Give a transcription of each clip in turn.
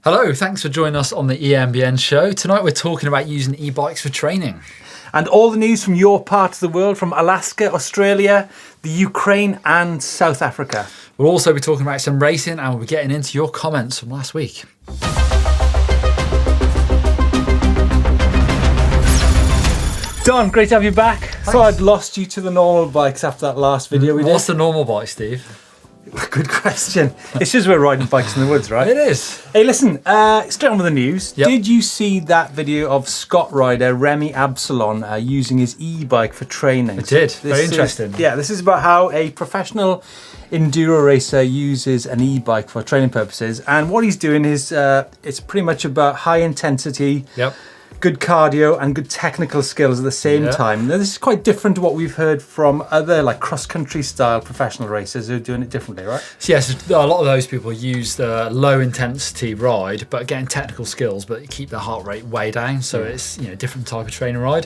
Hello, thanks for joining us on the EMBN show. Tonight we're talking about using e-bikes for training. And all the news from your part of the world, from Alaska, Australia, the Ukraine and South Africa. We'll also be talking about some racing and we'll be getting into your comments from last week. Don, great to have you back. Thanks. So I'd lost you to the normal bikes after that last video we did. What's the normal bike, Steve? Good question. It's just we're riding bikes in the woods, right? It is. Hey, listen, straight on with the news. Yep. Did you see that video of Scott rider Remy Absalon using his e-bike for training? I did. Very interesting. This is about how a professional enduro racer uses an e-bike for training purposes. And what he's doing is, it's pretty much about high intensity, good cardio and good technical skills at the same time. Now, this is quite different to what we've heard from other like cross-country style professional racers who are doing it differently, right? So yes, a lot of those people use the low intensity ride, but getting technical skills, but keep their heart rate way down. So it's different type of training ride.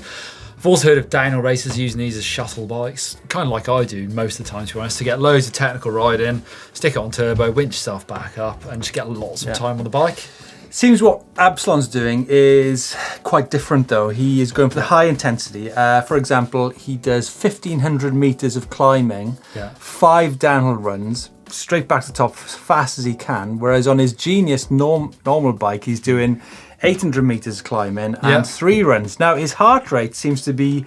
I've also heard of downhill racers using these as shuttle bikes, kind of like I do most of the time, to be honest, to get loads of technical ride in, stick it on turbo, winch yourself back up, and just get lots of time on the bike. Seems what Absalon's doing is quite different though. He is going for the high intensity. For example, he does 1,500 meters of climbing, 5 downhill runs, straight back to the top as fast as he can. Whereas on his Genius normal bike, he's doing 800 meters climbing and 3 runs. Now his heart rate seems to be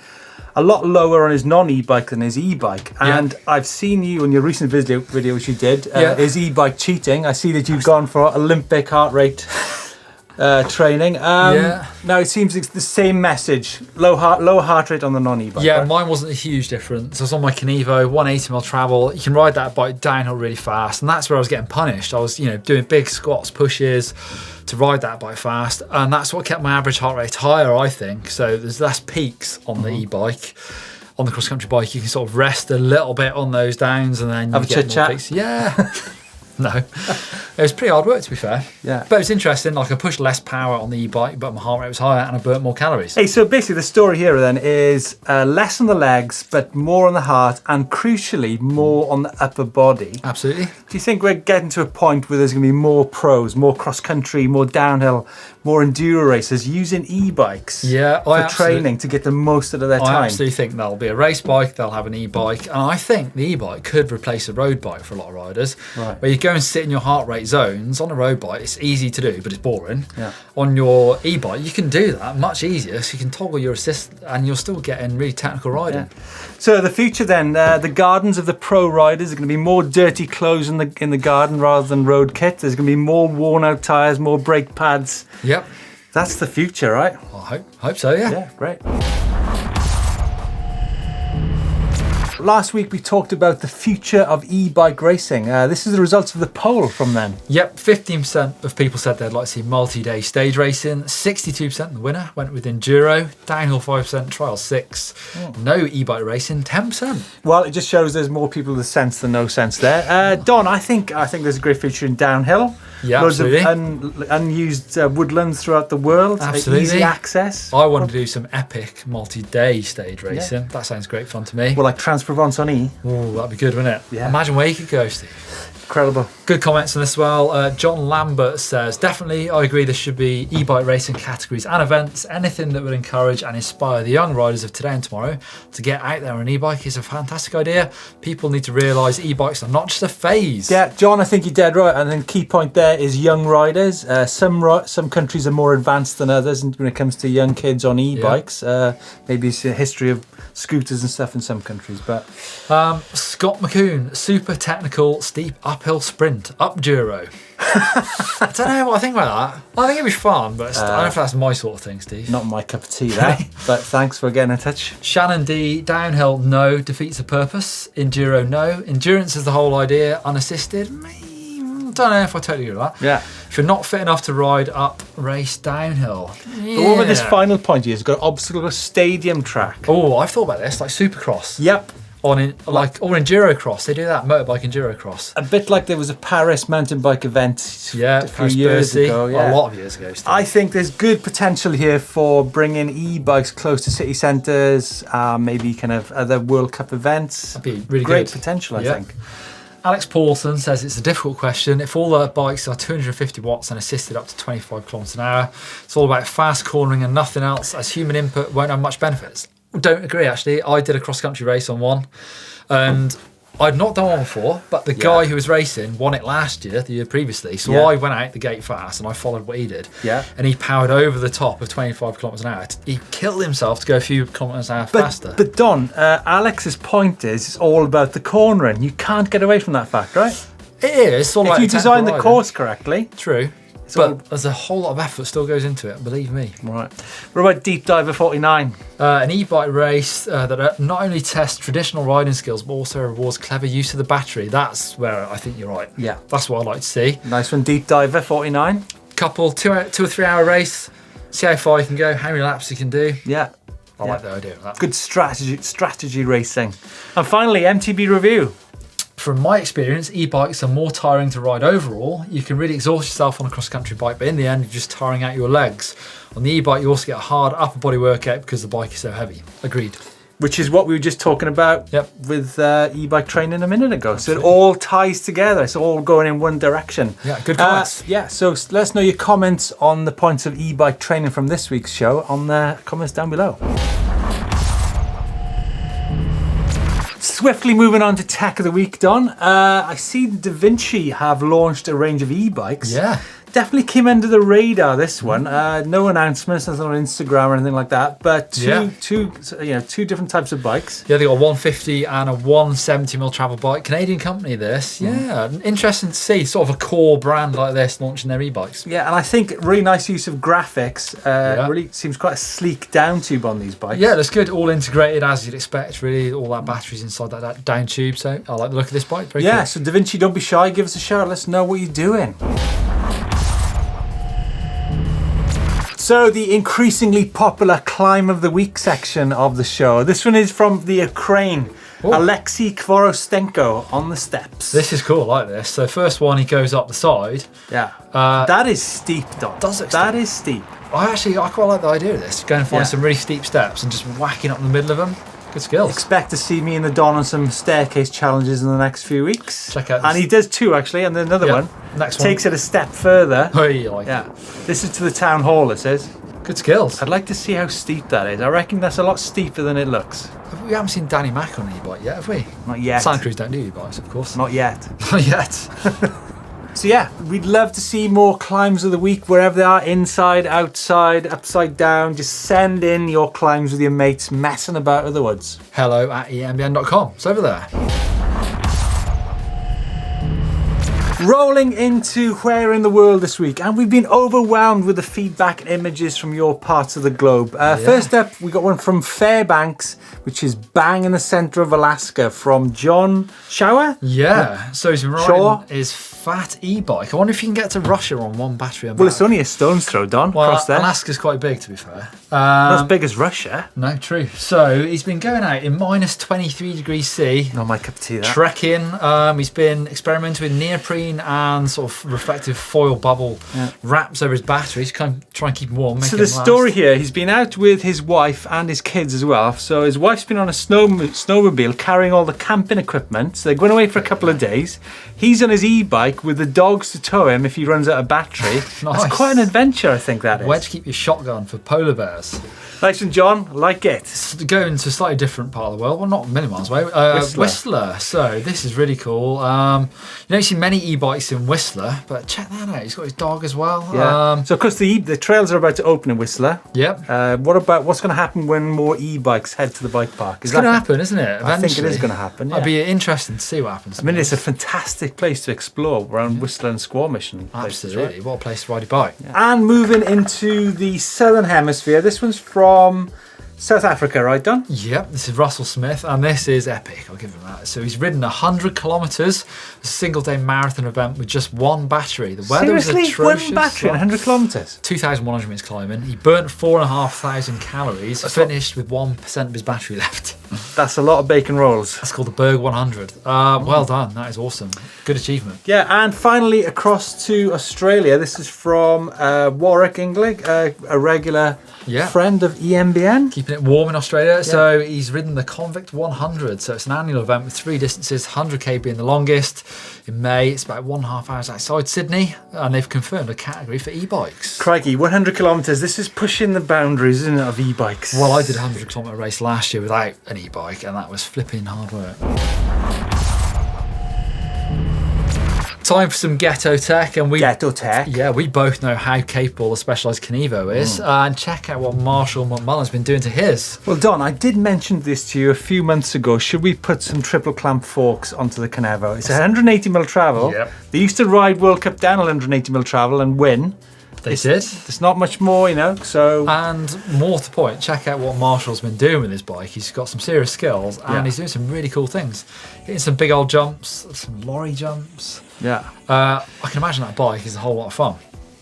a lot lower on his non-e-bike than his e-bike. And I've seen you in your recent video which you did, his e-bike cheating. I see that you've gone for Olympic heart rate training. Now it seems it's the same message, low heart rate on the non-e-bike. Yeah, right? Mine wasn't a huge difference. I was on my Kenevo, 180mm travel. You can ride that bike downhill really fast, and that's where I was getting punished. I was, doing big squats, pushes to ride that bike fast, and that's what kept my average heart rate higher, I think. So there's less peaks on the e-bike. On the cross-country bike, you can sort of rest a little bit on those downs, and then you have get a chit-chat. Peaks. Yeah. No, it was pretty hard work, to be fair. Yeah. But it's interesting, like I pushed less power on the e-bike, but my heart rate was higher and I burnt more calories. Hey, so basically the story here then is less on the legs, but more on the heart, and crucially, more on the upper body. Absolutely. Do you think we're getting to a point where there's going to be more pros, more cross-country, more downhill, more enduro racers using e-bikes for training to get the most out of their time? I absolutely think there'll be a race bike, they'll have an e-bike, and I think the e-bike could replace a road bike for a lot of riders. Right. Where you go and sit in your heart rate zones. On a road bike, it's easy to do, but it's boring. Yeah. On your e-bike, you can do that much easier, so you can toggle your assist and you're still getting really technical riding. Yeah. So the future then, the gardens of the pro riders are going to be more dirty clothes in the garden rather than road kit. There's going to be more worn out tyres, more brake pads. Yep. That's the future, right? Well, I hope so, yeah. Yeah, great. Last week we talked about the future of e-bike racing. This is the results of the poll from then. Yep, 15% of people said they'd like to see multi-day stage racing. 62% the winner went with enduro. Downhill 5%, trial 6%. No e-bike racing, 10%. Well, it just shows there's more people with sense than no sense there. Don, I think there's a great future in downhill. Yeah, loads absolutely. of unused woodlands throughout the world. Absolutely. Easy access. I want to do some epic multi-day stage racing. Yeah. That sounds great fun to me. Well, like Trans-Provence on E. Oh, that'd be good, wouldn't it? Yeah. Imagine where you could go, Steve. Incredible. Good comments on this as well. John Lambert says, definitely, I agree there should be e-bike racing categories and events. Anything that would encourage and inspire the young riders of today and tomorrow to get out there on an e-bike is a fantastic idea. People need to realise e-bikes are not just a phase. Yeah, John, I think you're dead right. And then key point there is young riders. Some countries are more advanced than others when it comes to young kids on e-bikes. Maybe it's a history of scooters and stuff in some countries. But Scott McCoon, super technical, steep uphill sprint, up duro. I don't know what I think about that. I think it'd be fun, but I don't know if that's my sort of thing, Steve. Not my cup of tea, that. But thanks for getting in touch. Shannon D, downhill, no. Defeats the purpose. Enduro, no. Endurance is the whole idea. Unassisted, don't know if I totally agree with that. Yeah. If you're not fit enough to ride up, race downhill. Yeah. But what with this final point here? It's got obstacle stadium track. Oh, I've thought about this, like Supercross. Yep. Or enduro cross, they do that, motorbike enduro cross. A bit like there was a Paris mountain bike event a few years ago. Yeah. A lot of years ago. Still. I think there's good potential here for bringing e-bikes close to city centres, maybe kind of other World Cup events. That'd be really great good. Potential, I think. Alex Paulson says it's a difficult question. If all the bikes are 250 watts and assisted up to 25 kilometers an hour, it's all about fast cornering and nothing else, as human input won't have much benefits. Don't agree, actually. I did a cross-country race on one, and I'd not done one before, but the guy who was racing won it last year, the year previously. So I went out the gate fast and I followed what he did. Yeah. And he powered over the top of 25 kilometers an hour. He killed himself to go a few kilometers an hour faster. But Don, Alex's point is it's all about the cornering. You can't get away from that fact, right? It is. It's all if you design the course correctly. True. But there's a whole lot of effort still goes into it, believe me. Right. What about Deep Diver 49? An e-bike race that not only tests traditional riding skills, but also rewards clever use of the battery. That's where I think you're right. Yeah. That's what I'd like to see. Nice one, Deep Diver 49. Couple, 2 or 3 hour race. See how far you can go, how many laps you can do. Yeah. I like the idea of that. Good strategy racing. And finally, MTB review. From my experience, e-bikes are more tiring to ride overall. You can really exhaust yourself on a cross-country bike, but in the end, you're just tiring out your legs. On the e-bike, you also get a hard upper body workout because the bike is so heavy. Agreed. Which is what we were just talking about with e-bike training a minute ago. Absolutely. So it all ties together. It's all going in one direction. Yeah, good comments. So let us know your comments on the points of e-bike training from this week's show on the comments down below. Swiftly moving on to Tech of the Week, Don. I see Da Vinci have launched a range of e-bikes. Yeah. Definitely came under the radar, this one. No announcements, nothing on Instagram or anything like that, but two different types of bikes. Yeah, they got a 150 and a 170mm travel bike. Canadian company, this. Yeah, interesting to see sort of a core brand like this launching their e-bikes. Yeah, and I think really nice use of graphics. Really seems quite a sleek down tube on these bikes. Yeah, that's good. All integrated as you'd expect, really. All that batteries inside that down tube. So I like the look of this bike. Very cool. So Da Vinci, don't be shy. Give us a shout. Let us know what you're doing. So the increasingly popular Climb of the Week section of the show. This one is from the Ukraine. Ooh. Alexei Kvorostenko on the steps. This is cool, I like this. So first one, he goes up the side. Yeah. That is steep, Don. Does it? That is steep. I quite like the idea of this. Go and find some really steep steps and just whacking up in the middle of them. Good skills. Expect to see me and the Don on some staircase challenges in the next few weeks. Check out this. And he does 2 actually, and then another one. Next one. Takes it a step further. Oh, you like it. This is to the town hall, it says. Good skills. I'd like to see how steep that is. I reckon that's a lot steeper than it looks. We haven't seen Danny Mack on an e-bike yet, have we? Not yet. Santa Cruz don't do e-bikes, of course. Not yet. Not yet. So yeah, we'd love to see more climbs of the week, wherever they are, inside, outside, upside down. Just send in your climbs with your mates messing about in the woods. hello@EMBN.com. It's over there. Rolling into where in the world this week, and we've been overwhelmed with the feedback and images from your parts of the globe. First up, we got one from Fairbanks, which is bang in the centre of Alaska, from John Shower. Yeah, so he's been riding his fat e-bike. I wonder if you can get to Russia on one battery. Well, it's only a stone's throw, Don. Well, across there. Alaska's quite big, to be fair. Not as big as Russia. No, true. So he's been going out in minus 23 degrees C. Not my cup of tea, that. Trekking. He's been experimenting with neoprene and sort of reflective foil bubble wraps over his batteries, kind of try and keep him warm. So the story here, he's been out with his wife and his kids as well. So his wife's been on a snowmobile carrying all the camping equipment. So they're going away for a couple of days. He's on his e-bike with the dogs to tow him if he runs out of battery. Nice. That's quite an adventure, I think that is. Where to keep your shotgun for polar bears. Nice one, John. Like it. Going to a slightly different part of the world. Well, not many miles away. Whistler. So this is really cool. You don't see many e-bikes in Whistler, but check that out. He's got his dog as well. Yeah. So of course the trails are about to open in Whistler. Yep. What's going to happen when more e-bikes head to the bike park? It's going to happen, isn't it? Eventually. I think it is going to happen. Yeah. It'd be interesting to see what happens. I mean, it's a fantastic place to explore around Whistler and Squamish and places, absolutely. Right? What a place to ride a bike. Yeah. And moving into the southern hemisphere, this one's from South Africa, right, Don? Yep, this is Russell Smith, and this is epic, I'll give him that. So he's ridden 100 kilometres, a single-day marathon event with just one battery. The weather was atrocious. One battery and 100 kilometres? 2,100 metres climbing. He burnt 4,500 calories, finished with 1% of his battery left. That's a lot of bacon rolls. That's called the Berg 100. Well done. That is awesome. Good achievement. Yeah, and finally across to Australia. This is from Warwick, England, a regular friend of EMBN. Keeping it warm in Australia. So he's ridden the Convict 100. So it's an annual event with 3 distances, 100k being the longest. In May, it's about 1.5 hours outside Sydney, and they've confirmed a category for e-bikes. Crikey, 100 kilometres. This is pushing the boundaries, isn't it, of e-bikes? Well, I did a 100 kilometre race last year without an e-bike, and that was flipping hard work. Time for some ghetto tech, and Ghetto tech? Yeah, we both know how capable the Specialized Kenevo is, and check out what Marshall McMullen's been doing to his. Well, Don, I did mention this to you a few months ago. Should we put some triple clamp forks onto the Kenevo? It's 180mm travel. Yep. They used to ride World Cup down 180mm travel and win. They did. There's not much more, you know, so... And more to the point, check out what Marshall's been doing with his bike. He's got some serious skills, and he's doing some really cool things. Hitting some big old jumps, some lorry jumps. Yeah. I can imagine that bike is a whole lot of fun.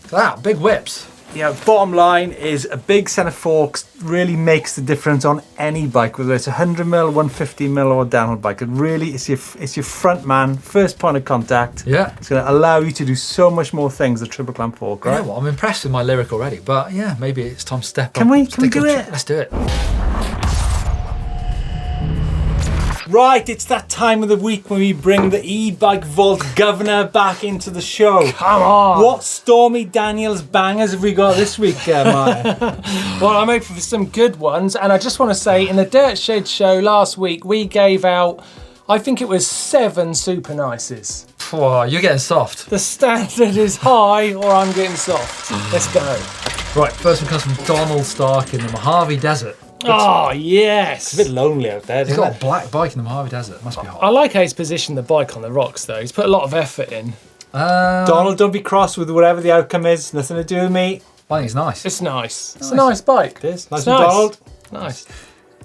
Look at that, big whips. Yeah, bottom line is a big set of forks really makes the difference on any bike, whether it's 100mm, 150mm or a downhill bike. It really is your front man, first point of contact. Yeah. It's going to allow you to do so much more things, the triple clamp fork, right? You know what, I'm impressed with my lyric already, but yeah, maybe it's time to step up. Can we do it? Let's do it. Right, it's that time of the week when we bring the e-bike vault governor back into the show. Come on! What Stormy Daniels bangers have we got this week, Martyn? Well, I'm hoping for some good ones, and I just want to say, in the Dirt Shed show last week, we gave out, I think it was 7 super nices. Whoa, you're getting soft. The standard is high, or I'm getting soft. Let's go. Right, first one comes from Donald Stark in the Mojave Desert. Oh, yes! It's a bit lonely out there, He's isn't got it? a black bike in the Mojave Desert. Must be hot. I like how he's positioned the bike on the rocks, though. He's put a lot of effort in. Donald, don't be cross with whatever the outcome is. Nothing to do with me. I think it's nice. It's nice. It's a nice bike. It is. Nice It's one, Donald. Nice.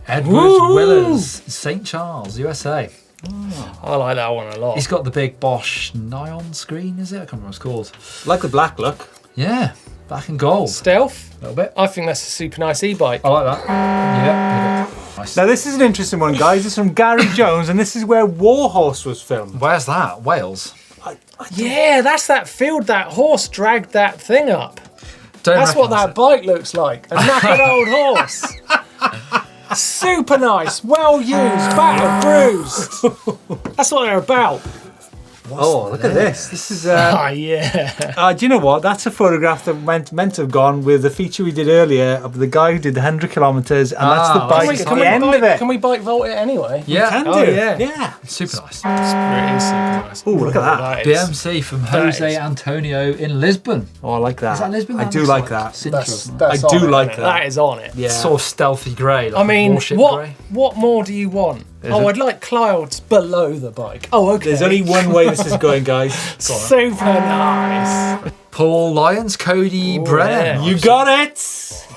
Edwards Woo! Willers, St. Charles, USA. I like that one a lot. He's got the big Bosch Neon screen, is it? I can't remember what it's called. Like the black look. Yeah, black and gold. Stealth? A little bit. I think that's a super nice e-bike. I like that. Yeah. Nice. Now this is an interesting one, guys. It's from Gary Jones, and this is where Warhorse was filmed. Where's that? Wales? Yeah, that's that field that horse dragged that thing up. Don't That's what recognise that bike looks like. A knackered old horse. Super nice, well used, battered, bruised. That's what they're about. Oh, look at this. This is... Ah, yeah. do you know what? That's a photograph that meant to have gone with the feature we did earlier of the guy who did the 100 kilometres, and that's the bike at the end of it. Can we bike vault it anyway? Yeah. Can do. Oh, yeah. Yeah. Super nice. It is super nice. Oh, look at that. BMC from Jose is- Antonio in Lisbon. Oh, I like that. Is that Lisbon? I That do looks like that. That's I do on it, like isn't it? that. That is on it. Yeah. Sort of stealthy grey. Like I mean, warship what grey. more do you want? I'd like clouds below the bike. Oh, okay. There's only one way this is going, guys. super nice. Paul Lyons, Cody Brennan. yeah. You got it.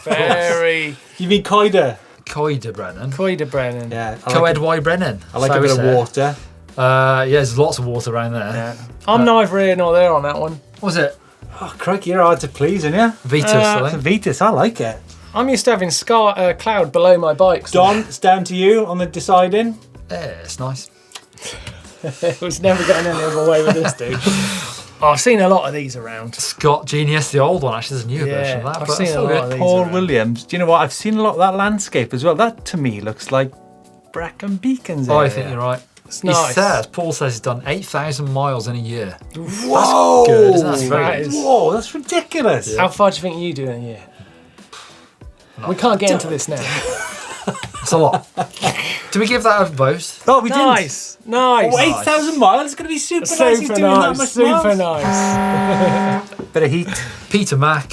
Very You mean Coida? Coida Brennan. Coida Brennan. Yeah. Coed Y Brennan. I like so a bit we of say. water. Yeah, there's lots of water around there. Yeah. I'm neither here nor there on that one. What was it? Oh, crikey, you're hard to please, aren't you? Vitus, Uh, I It's a think. Vitus. I like it. I'm used to having cloud below my bike. So Don, it's down to you on the deciding. Yeah, it's nice. it was never going any other way with this dude. Oh, I've seen a lot of these around. Scott Genius, the old one. Actually, there's a newer Yeah, version of that. I've but seen still a lot good. of these. Paul around. Williams. Do you know what? I've seen a lot of that landscape as well. That to me looks like Brecon Beacons. Oh, I area. think you're right. It's He nice. says, Paul says he's done 8,000 miles in a year. Whoa! Good, isn't it? That's very That good. is- Whoa, that's ridiculous. How far do you think you do in a year? We can't get into this now. That's a lot. Do we give that a vote? Oh, we didn't. Nice. Oh, 8,000 miles. It's going to be super nice. He's Super doing that nice. much Super miles. nice. Bit of heat. Peter Mack,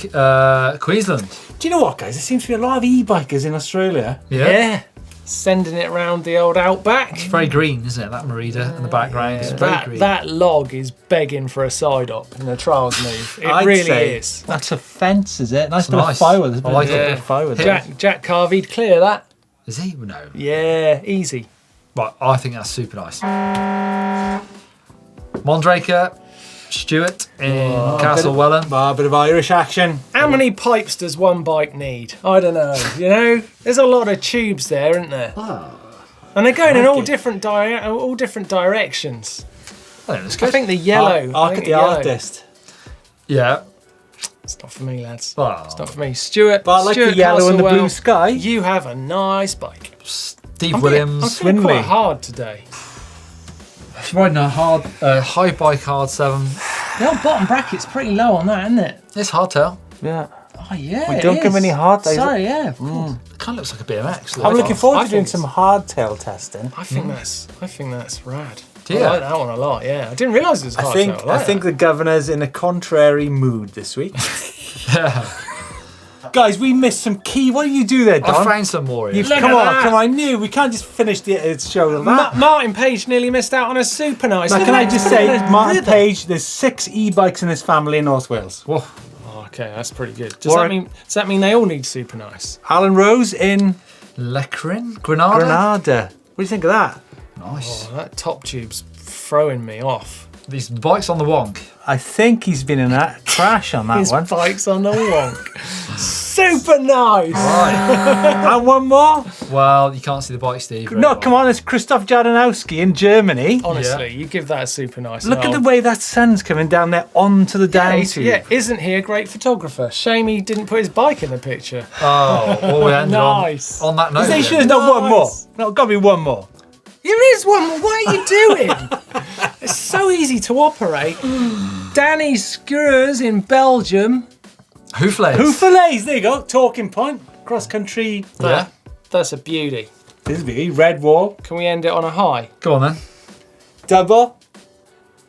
Queensland. Do you know what, guys? There seems to be a lot of e-bikers in Australia. Yeah. Sending it round the old outback. It's very green, isn't it? That Merida in the background. It's very That, green. that log is begging for a side up in the trials move. It I'd really say is. That's a fence, is it? Nice It's bit of nice. firewood. I like There's a it. bit of firewood. Jack Carvey'd clear that. Is he? No. Yeah, easy. Right, I think that's super nice. Mondraker, Stewart in Castle Welland. A bit of Irish action. How many pipes does one bike need? I don't know. You know, there's a lot of tubes there, isn't there? And they're going in all Crikey. different directions. I think it's good. I think the yellow. Arc of the artist. Yeah. It's not for me, lads. Well, It's not for me. Stuart. But I like Stuart the yellow and the Castlewell, blue sky. You have a nice bike. Steve I'm Williams. feeling quite Swindley. hard today. Riding a high bike hard 7. The old bottom bracket's pretty low on that, isn't it? It's hardtail. Yeah. Oh yeah. We it don't give is. any hard days. Sorry, yeah. Of course. It kind of looks like a BMX. I'm looking forward I to doing think some hardtail testing. I think that's rad. Do you? I like that one a lot. Yeah, I didn't realise it was hard. I think the governor's in a contrary mood this week. Guys, we missed some key. What do you do there, Don? I found some more here. Look Come at on, that. come on. I knew we can't just finish the show with that. Martyn Page nearly missed out on a super nice. Now, Look can at I that. just say, Martyn Rhythm. Page, there's 6 e-bikes in his family in North Wales. Whoa. Oh, okay, that's pretty good. Does Warren- that mean they all need super nice? Alan Rose in Lecrin? Granada? Granada. What do you think of that? Nice. Oh, that top tube's throwing me off. These bikes on the wonk. I think he's been in a crash on that His one. bike's on the wonk. Super nice. Right. And one more. Well, you can't see the bike, Steve. very No, well. come on, it's Krzysztof Jadanowski in Germany. Honestly, Yeah. you give that a super nice. Look at nod. the way that sun's coming down there onto the Yeah, down he's- tube. yeah, isn't he a great photographer? Shame he didn't put his bike in the picture. Oh, well, we ended Nice. on that note. They then. should have done one more. Nice. No, got to be one more. There is one more. What are you doing? It's so easy to operate. Danny Skurs in Belgium. Hooflays. Who fillets? There you go. Talking point. Cross country. Yeah. That's a beauty. This is big. Red wall. Can we end it on a high? Go on then. Double.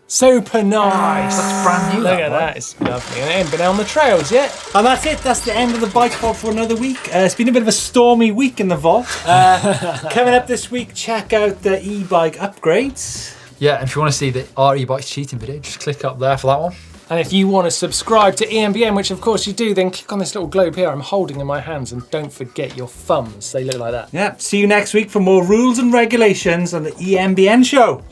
Super nice. That's brand new. Look at that. It's lovely. And it ain't been on the trails yet. And that's it. That's the end of the bike vault for another week. It's been a bit of a stormy week in the vault. Coming up this week, check out the e-bike upgrades. Yeah, and if you want to see the our e-bikes cheating video, just click up there for that one. And if you want to subscribe to EMBN, which of course you do, then click on this little globe here I'm holding in my hands, and don't forget your thumbs. They look like that. Yeah. See you next week for more rules and regulations on the EMBN show.